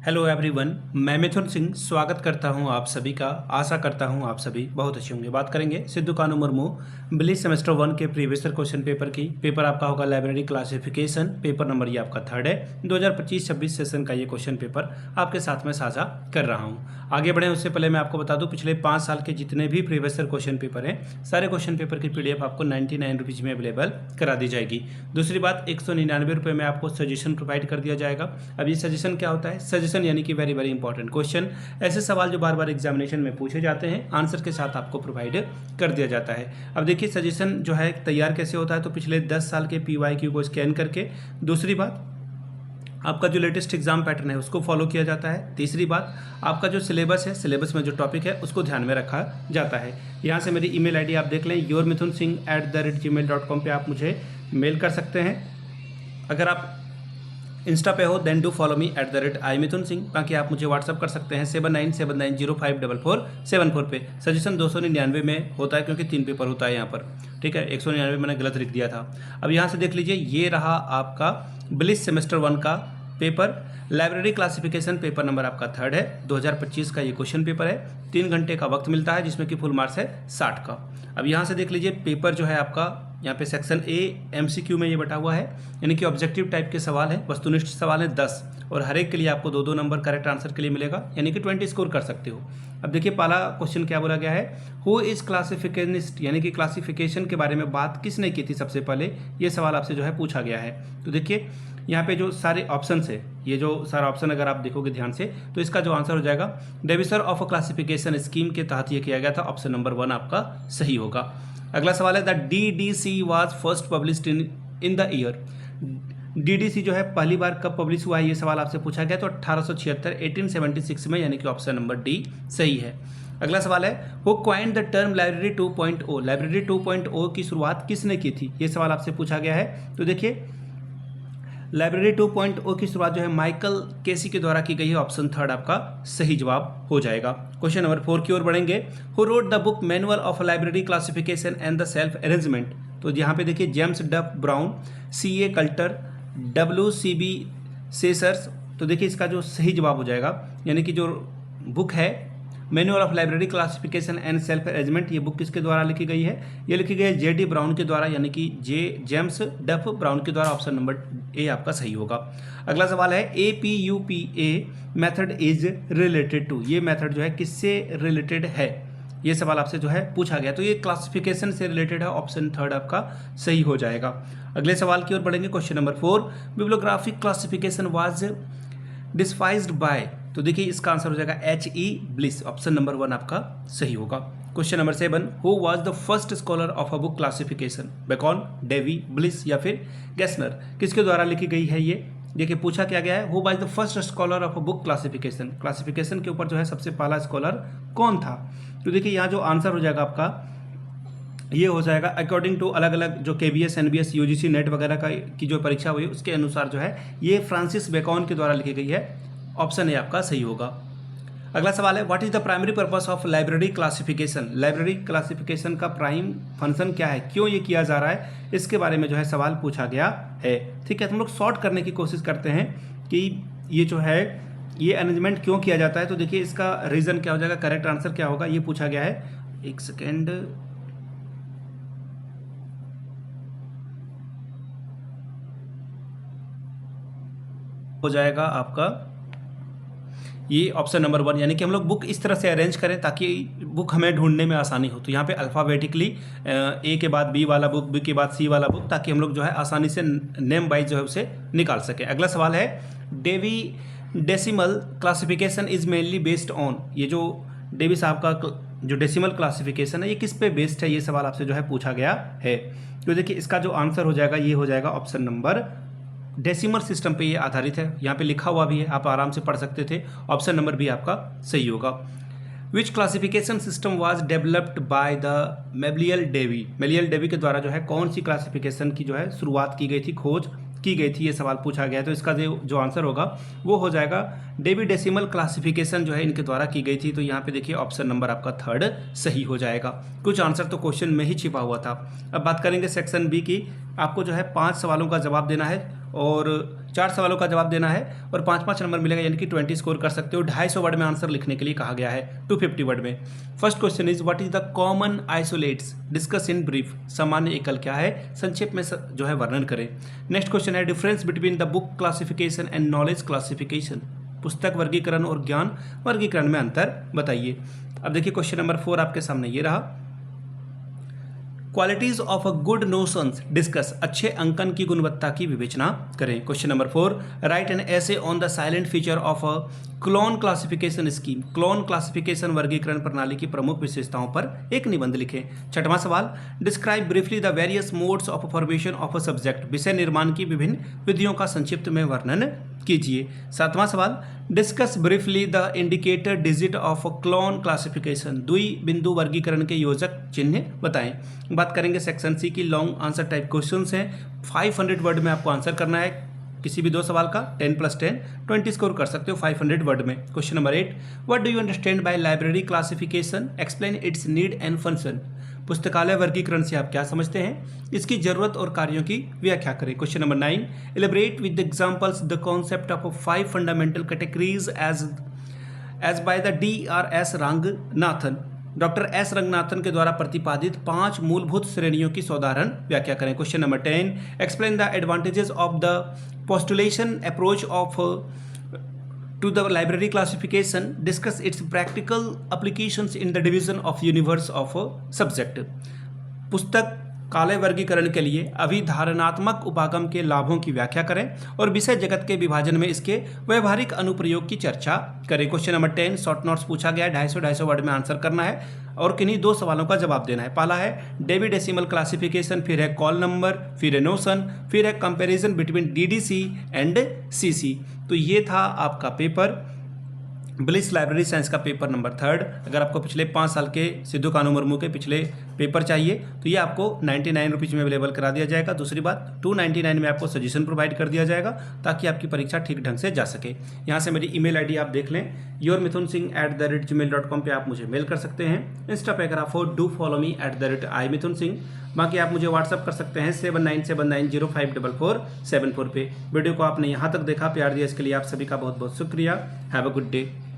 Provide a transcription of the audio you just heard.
Hello everyone, मैं मिथुन सिंह स्वागत करता हूं आप सभी का। आशा करता हूं आप सभी बहुत अच्छे होंगे। बात करेंगे सिद्धू कानू मुर्मू बिलिस सेमेस्टर 1 के प्रीवियस ईयर क्वेश्चन पेपर की। पेपर आपका होगा लाइब्रेरी क्लासिफिकेशन, पेपर नंबर ये आपका थर्ड है। 2025-26 सेशन का ये क्वेश्चन पेपर आपके साथ में साझा कर रहा हूँ। आगे बढ़े उससे पहले मैं आपको बता दूँ, पिछले 5 साल के जितने भी प्रीवियस ईयर क्वेश्चन पेपर हैं, सारे क्वेश्चन पेपर की PDF आपको 99 रुपीज़ में अवेलेबल करा दी जाएगी। दूसरी बात, 199 रुपये में आपको सजेशन प्रोवाइड कर दिया जाएगा। अब ये सजेशन क्या होता है? सजेशन यानी कि वेरी वेरी इंपॉर्टेंट क्वेश्चन, ऐसे सवाल जो बार बार एग्जामिनेशन में पूछे जाते हैं, आंसर के साथ आपको प्रोवाइड कर दिया जाता है। अब देखिए सजेशन जो है तैयार कैसे होता है, तो पिछले 10 साल के PYQ को स्कैन करके। दूसरी बात, आपका जो लेटेस्ट एग्जाम पैटर्न है उसको फॉलो किया जाता है। तीसरी बात, आपका जो सिलेबस है, सिलेबस में जो टॉपिक है उसको ध्यान में रखा जाता है। यहाँ से मेरी ईमेल आईडी आप देख लें, yourmithunsingh@gmail.com पे आप मुझे मेल कर सकते हैं। अगर आप इंस्टा पे हो then do follow me @imithunsingh। बाकी आप मुझे व्हाट्सअप कर सकते हैं 7979054474 पे। सजेशन 299 में होता है क्योंकि 3 पेपर होता है यहाँ पर, ठीक है। 199 मैंने गलत लिख दिया था। अब यहाँ से देख लीजिए, ये रहा आपका बिलिस सेमेस्टर 1 का paper. Library classification paper number आपका थर्ड है। 2025 का ये क्वेश्चन पेपर है। 3 घंटे का वक्त मिलता है जिसमें कि फुल मार्क्स है 60 का। अब यहाँ से देख लीजिए, पेपर जो है आपका यहाँ पे सेक्शन A MCQ में ये बटा हुआ है, यानी कि ऑब्जेक्टिव टाइप के सवाल है, वस्तुनिष्ठ सवाल है 10, और हर एक के लिए आपको 2-2 नंबर करेक्ट आंसर के लिए मिलेगा, यानी कि 20 स्कोर कर सकते हो। अब देखिए पहला क्वेश्चन क्या बोला गया है, हु इज क्लासिफिकेशनिस्ट, यानी कि क्लासिफिकेशन के बारे में बात किसने की थी सबसे पहले, ये सवाल आपसे जो है पूछा गया है। तो देखिए यहाँ पे जो सारे ऑप्शन है, ये जो सारा ऑप्शन अगर आप देखोगे ध्यान से, तो इसका जो आंसर हो जाएगा डेविसर ऑफ अ क्लासिफिकेशन स्कीम के तहत ये किया गया था। ऑप्शन नंबर 1 आपका सही होगा। अगला सवाल है, the DDC was first published in the year. DDC जो है पहली बार कब पब्लिश हुआ है, ये सवाल आपसे पूछा गया। तो 1876 में, यानी कि ऑप्शन नंबर D सही है। अगला सवाल है, who coined the term library 2.0। Library 2.0 की शुरुआत किसने की थी, ये सवाल आपसे पूछा गया है। तो देखिए लाइब्रेरी 2.0 की शुरुआत जो है माइकल केसी के द्वारा की गई है। ऑप्शन थर्ड आपका सही जवाब हो जाएगा। क्वेश्चन नंबर 4 की ओर बढ़ेंगे। Who wrote the book manual of library classification and the self arrangement. तो यहाँ पे देखिए जेम्स डफ ब्राउन, CA कल्टर, WCB सेसर्स। तो देखिए इसका जो सही जवाब हो जाएगा, यानी कि जो बुक है manual of library classification and self arrangement, ये बुक किसके द्वारा लिखी गई है, ये लिखी गई है JD ब्राउन के द्वारा, यानी कि जेम्स डफ ब्राउन के द्वारा। ऑप्शन नंबर A आपका सही होगा। अगला सवाल है, APUPA method is related to. ये मेथड जो है किससे रिलेटेड है, ये सवाल आपसे जो है पूछा गया। तो ये क्लासिफिकेशन से रिलेटेड है। ऑप्शन थर्ड आपका सही हो जाएगा। अगले सवाल की ओर बढ़ेंगे। Question number 4, bibliographic classification was despised by. तो देखिए इसका आंसर हो जाएगा HE ब्लिस। ऑप्शन नंबर 1 आपका सही होगा। Question number 7, who was the first scholar of a book classification. Bacon, Dewey, Bliss या फिर गेस्नर, किसके द्वारा लिखी गई है ये। देखिए पूछा क्या गया है, who was the first scholar of a book classification. Classification के ऊपर जो है सबसे पहला स्कॉलर कौन था। तो देखिए यहाँ जो आंसर हो जाएगा आपका, ये हो जाएगा अकॉर्डिंग टू अलग अलग जो KBS NBS UGC नेट वगैरह की जो परीक्षा हुई उसके अनुसार जो है ये फ्रांसिस बेकॉन के द्वारा लिखी गई है। ऑप्शन ए आपका सही होगा। अगला सवाल है, what is the primary purpose of library classification. Library classification का प्राइम फंक्शन क्या है, क्यों ये किया जा रहा है, इसके बारे में जो है सवाल पूछा गया है। ठीक है, तो हम लोग शॉर्ट करने की कोशिश करते हैं कि ये जो है ये अरेंजमेंट क्यों किया जाता है। तो देखिए इसका रीजन क्या हो जाएगा, करेक्ट आंसर क्या होगा, ये पूछा गया है। एक सेकेंड, हो जाएगा आपका ये ऑप्शन नंबर 1, यानी कि हम लोग बुक इस तरह से अरेंज करें ताकि बुक हमें ढूंढने में आसानी हो। तो यहाँ पे अल्फ़ाबेटिकली A के बाद B वाला बुक, B के बाद C वाला बुक, ताकि हम लोग जो है आसानी से नेम वाइज जो है उसे निकाल सकें। अगला सवाल है, Dewey decimal classification is mainly based on. ये जो डेवी साहब का जो डेसिमल क्लासिफिकेशन है ये किस पे बेस्ड है, ये सवाल आपसे जो है पूछा गया है। तो देखिए इसका जो आंसर हो जाएगा ये हो जाएगा ऑप्शन नंबर, डेसिमल सिस्टम पे ये आधारित है। यहाँ पे लिखा हुआ भी है, आप आराम से पढ़ सकते थे। ऑप्शन नंबर B आपका सही होगा। Which classification system was developed by the Melvil Dewey. Melvil Dewey के द्वारा जो है कौन सी क्लासिफिकेशन की जो है शुरुआत की गई थी, खोज की गई थी, ये सवाल पूछा गया है। तो इसका जो आंसर होगा वो हो जाएगा डेवी डेसिमल क्लासिफिकेशन जो है इनके द्वारा की गई थी। तो यहाँ पे देखिए ऑप्शन नंबर आपका थर्ड सही हो जाएगा। कुछ आंसर तो क्वेश्चन में ही छिपा हुआ था। अब बात करेंगे सेक्शन B की। आपको जो है 5 सवालों का जवाब देना है और 4 सवालों का जवाब देना है और 5-5 नंबर मिलेगा, यानी कि 20 स्कोर कर सकते हो। 250 वर्ड में आंसर लिखने के लिए कहा गया है, 250 वर्ड में। First question is what is the common isolates discuss in brief. सामान्य एकल क्या है, संक्षेप में जो है वर्णन करें। नेक्स्ट क्वेश्चन है difference between the book classification and knowledge classification. पुस्तक वर्गीकरण और ज्ञान वर्गीकरण में अंतर बताइए। अब देखिए क्वेश्चन नंबर 4 आपके सामने ये रहा। Qualities of a good notions discuss. अच्छे अंकन की गुणवत्ता की विवेचना करें। Question number 4 right an essay on the silent feature of a clone classification scheme. Clone classification वर्गीकरण प्रणाली की प्रमुख विशेषताओं पर एक निबंध लिखें। छठवां सवाल describe briefly the various modes of formation of a subject. विषय निर्माण की विभिन्न विधियों का संक्षिप्त में वर्णन कीजिए। सातवां सवाल discuss briefly the indicator digit of colon classification. द्विबिंदु वर्गीकरण के योजक चिन्ह बताएं। बात करेंगे सेक्शन सी की। लॉन्ग आंसर टाइप क्वेश्चंस हैं, 500 वर्ड में आपको आंसर करना है किसी भी 2 सवाल का। 10+10 20 स्कोर कर सकते हो 500 वर्ड में। Question number 8 what do you understand by library classification, explain it's need and function. पुस्तकालय वर्गीकरण से आप क्या समझते हैं, इसकी जरूरत और कार्यों की व्याख्या करें। Question number 9 elaborate with examples the concept of 5 fundamental categories as by the D.R.S. Ranganathan. Doctor S Ranganathan के द्वारा प्रतिपादित 5 मूलभूत श्रेणियों की साधारण व्याख्या करें। Question number 10 explain the advantages of the पोस्टुलेशन approach of to the library classification, discuss its practical applications in the division of universe of a subject। पुस्तक काले वर्गीकरण के लिए अभिधारणात्मक उपागम के लाभों की व्याख्या करें और विषय जगत के विभाजन में इसके व्यवहारिक अनुप्रयोग की चर्चा करें। क्वेश्चन नंबर 10 शॉर्ट नोट्स पूछा गया है, 250 वर्ड में आंसर करना है और किन्हीं 2 सवालों का जवाब देना है। पहला है डेवी डेसिमल क्लासिफिकेशन, फिर है कॉल नंबर, फिर है नोशन, फिर है comparison between DDC and CC। तो ये था आपका पेपर ब्लिस लाइब्रेरी साइंस का पेपर नंबर 3। अगर आपको पिछले 5 साल के सिद्धू कानू मुर्मू के पिछले पेपर चाहिए तो ये आपको 99 रुपीज़ में अवेलेबल करा दिया जाएगा। दूसरी बात 299 में आपको सजेशन प्रोवाइड कर दिया जाएगा ताकि आपकी परीक्षा ठीक ढंग से जा सके। यहाँ से मेरी email ID आप देख लें, yourmithunsingh@gmail.com पे आप मुझे मेल कर सकते हैं। इंस्टा पे अगर आप हो डू फॉलो मी @imithunsingh। बाकी आप मुझे व्हाट्सअप कर सकते हैं 7979054474 पे। वीडियो को आपने यहाँ तक देखा, प्यार दिया, इसके लिए आप सभी का बहुत बहुत शुक्रिया। Have a good day.